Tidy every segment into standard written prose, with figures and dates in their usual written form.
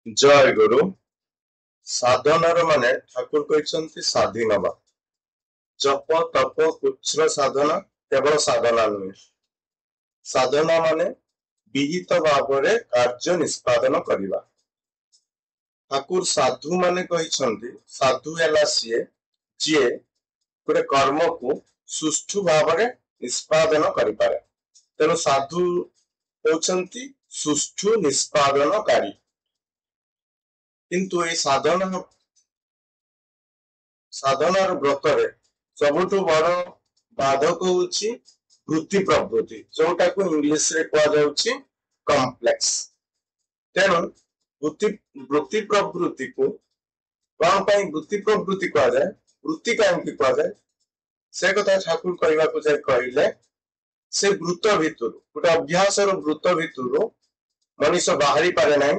जय गुरु साधनार माने ठाकुर कहते स्वाधीन नवा जप तप कुच्छ्र साधना केवल साधना नुहे साधना माने विहित भाव कार्य निष्पादन करवा ठाकुर साधु माने कहते साधु है सी जी गोटे कर्म को सुष्ठु भाव निष्पादन करें तेणु साधु होती सुष्ठु निष्पादनकारी किंतु ये साधनार व्रत सबुठ बड़ बाधक होची वृत्ति प्रवृत्ति जोटा को इंग्लिश रे कहा जाउची कॉम्प्लेक्स तेणु वृत्ति प्रवृत्ति को कौन पाई वृत्ति प्रवृत्ति कहा जाए वृत्ति कहीं कहा जाए से कथा ठाकुर कहवा को जाए कहले से वृत्त भितर गोटे अभ्यास वृत्त भितर मनीष बाहरी पारे ना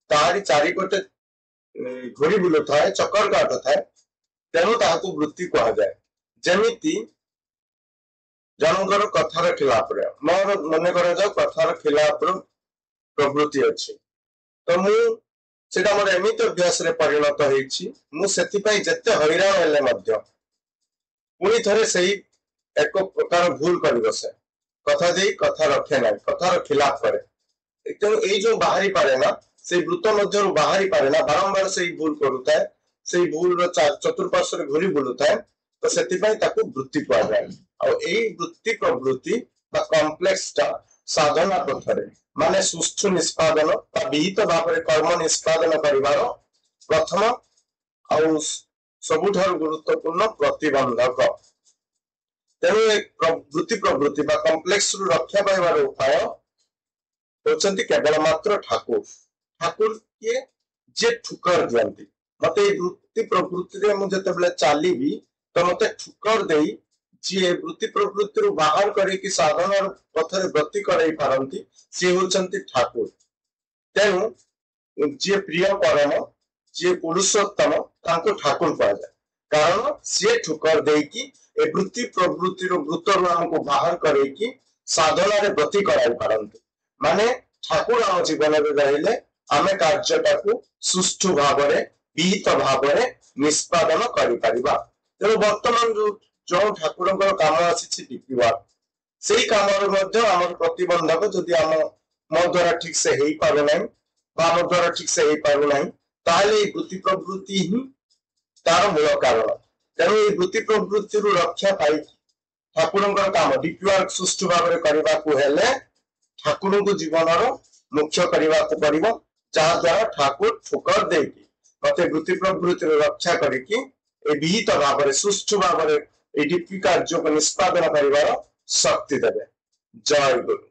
तारी चारिपटे घोड़ी बुलू थाए चक्कर काट थाए तेणु ताकू वृत्ति कहा जाए जमीती जनकर कथार खिलाफ मोर मन कर कथार खिलाफ प्रवृत्ति अच्छी तो मुझा मोर एमती अभ्यास परिणत होते हैरान हेले पुणी थे से एक प्रकार भूल कर बसे कथा दे कथा रखे ना कथार खिलाफ करे तेणु ये जो बाहरी पारे ना से वृत्त मध्य बाहरी पारे ना बारंबार से भूल करुए से भूल चतुर्पार्श्व घूरी बुलुए तो से वृत्ति कह जाए वृत्ति प्रवृत्ति कॉम्प्लेक्स साधना पथरे माने सुष्ठु निष्पादन विहित भाव कर्म निष्पादन करिवार प्रथम आउ सबुठार गुरुत्वपूर्ण प्रतिबंधक तेणु वृत्ति प्रवृत्ति कॉम्प्लेक्स रक्षा पाइबार उपाय होचंती केवल मात्र ठाकुर ठाकुर किए जे ठुकर दियंती मते वृत्ति प्रवृत्ति मुझे चली तो मते ठुकर दे जी वृत्ति प्रवृत्ति बाहर करके साधना पथरे व्रति कराई पारंती सी होचंती ठाकुर तेणु जी प्रिय परम जी पुरुषोत्तम तांको ठाकुर कहा जाए कारण सी ठुकर देकी ए वृत्ति प्रवृत्ति वृत्तर हमको बाहर करके साधना व्रति कराई पारंती माने ठाकुर आम जीवन में रहिले आमे कार्यटा को सुष्ठु भाव विहित भाव निष्पादन करि परिबा तेणु वर्तमान जो ठाकुर काम आसी टिपिवार से काम प्रतिबंधक जदि आम मो द्वारा ठीक से हो पारना आम द्वारा ठीक से हो पारना ताले वृत्ति प्रवृत्ति ही तार मूल कारण तेणु ये वृत्ति प्रवृत्ति रक्षा पाई ठाकुर काम डिपिवार सुष्ठु भाव करने को हेले ठाकुर को जीवन मुख्य करने को पड़ो जहाँ द्वारा ठाकुर ठोकर देकी मते वृत्ति प्रवृत्ति रक्षा करके विहित भाव सुष्ठु भाव कार्य को निष्पादन कर शक्ति देवे। जय गुरु।